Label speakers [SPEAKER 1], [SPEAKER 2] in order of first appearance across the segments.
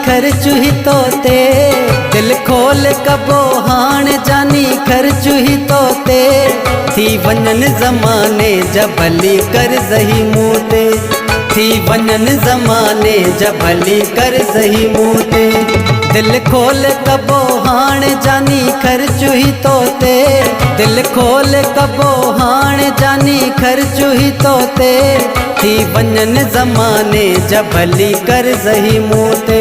[SPEAKER 1] खर्चु ही तोते, दिल खोल कबो हाण जानी खर्चु ही तोते, थी वञन ज़माने जा भली कर ज़ही मूं ते, थी वञन ज़माने जा भली कर ज़ही मूं ते, दिल खोल कबो हाण जानी खर्चु ही तोते, दिल खोल कबो हाण जानी खर्चु ही तोते, थी वञन ज़माने जा भली कर ज़ही मूं ते,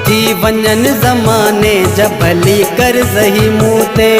[SPEAKER 1] थी वञन ज़माने जा भली कर ज़ही मूं ते।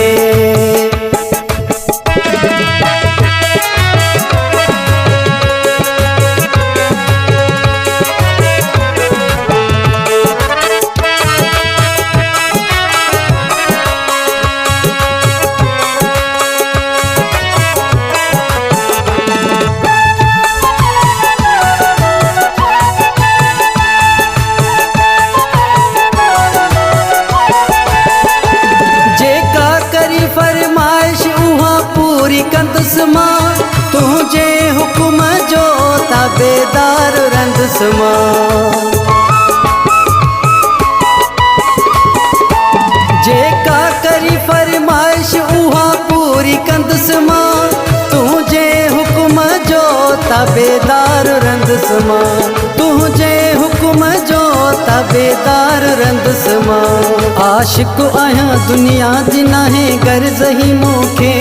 [SPEAKER 1] कंदुस मां तुझे हुक्म जो ताबेदार रंदुस मां, जेका करी फरमाइश उहा पूरी कंदुस मां, तुझे हुक्म जो ताबेदार रंदुस मां, तुझे हुक्म जो ताबेदार रंदुस मां, आशिक आहियां दुनिया जी नाहे गर्ज़ ही मूंखे,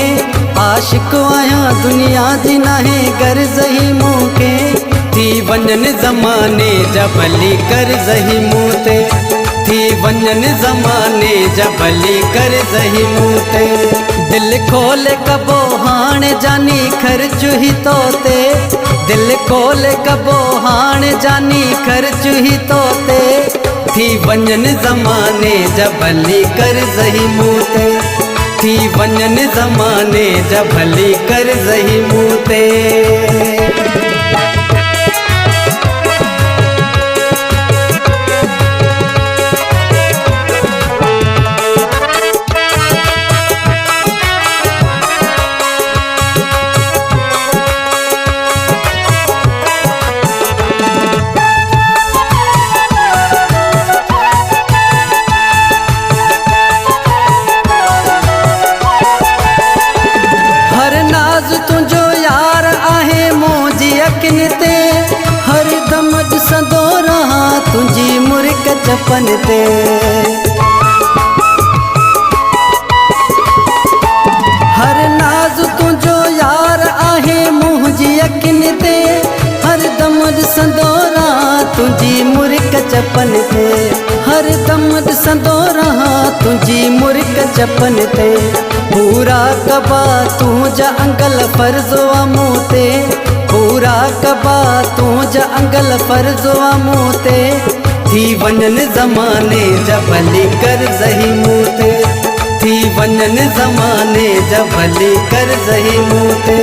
[SPEAKER 1] आशिक आहियां दुनिया जी नाहे गर्ज़ ही मूंखे, थी वञन ज़माने जा भली कर ज़ही मूं ते, थी वञन ज़माने जा भली कर ज़ही मूं ते, दिल खोल कबो हाण जानी खर्चु ही तोते, दिल खोल कबो हाण जानी खर्चु ही तोते, थी वञन ज़माने जा भली कर ज़ही मूं ते, थी वञन ज़माने जा भली कर ज़ही मूं ते। हर दम ॾिसंदो रहां तुंहिंजी मुर्क चपन ते, हर नाज़ तुंहिंजो यार आहे मुंहिंजी यकीन ते, हर दम ॾिसंदो रहां तुंहिंजी मुर्क चपन ते, हर दम ॾिसंदो रहां तुंहिंजी मुर्क चपन ते, पूरा कबा तुंहिंजा अंगल फर्ज़ो मूं ते, पूरा कबा तुंहिंजा अंगल फर्ज़ो मूं ते, थी वञन ज़माने जा भली कर ज़ही मूं ते, थी वञन ज़माने जा भली कर ज़ही मूं ते,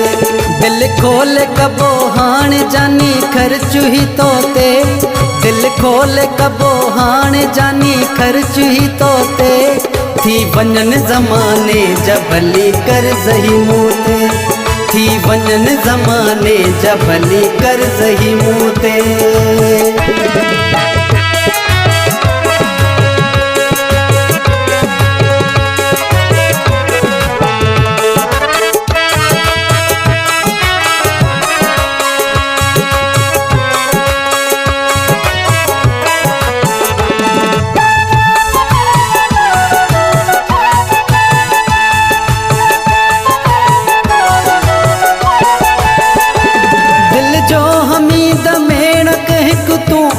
[SPEAKER 1] दिल खोल कबो हाण जानी खर्चु ही तोते, दिल खोल कबो हाण जानी खर्चु ही तोते, थी वञन ज़माने जा भली कर ज़ही मूं ते, थी वञन ज़माने जा भली कर ज़ही मूं ते।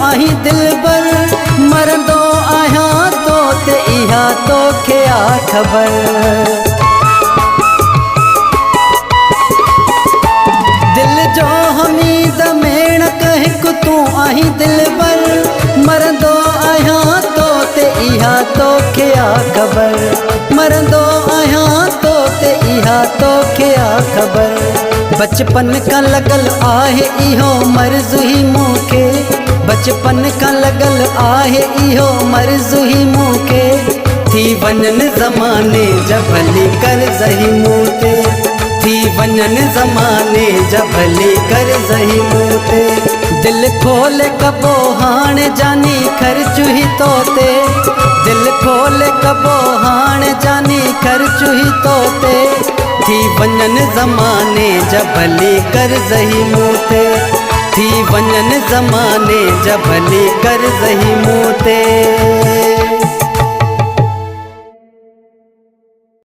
[SPEAKER 1] आहीं दिल बर मरंदो आहियां तो ते इहा तोखे आ ख़बर, दिल जो हमीद मेण हिकु तूं आहीं दिल बर मरंदो आहियां तो ते इहा तोखे आ ख़बर, मरंदो आहियां तो ते इहा तोखे आ ख़बर, बचपन का लगल आहे इहो मर्ज़ ही मूंखे, बचपन का लगल आहे इहो मर्ज़ ही मूंखे, थी वञन ज़माने जा भली कर ज़ही मूं ते, थी वञन ज़माने जा भली कर ज़ही मूं ते। दिल खोल कबो हाणे जानी ख़र्चु ही तो ते, दिल खोल कबो हाणे जानी ख़र्चु ही तो ते। थी वञन ज़माने जा भली कर ज़ही मूं ते, थी वञन ज़माने जा भली कर ज़ही मूं ते।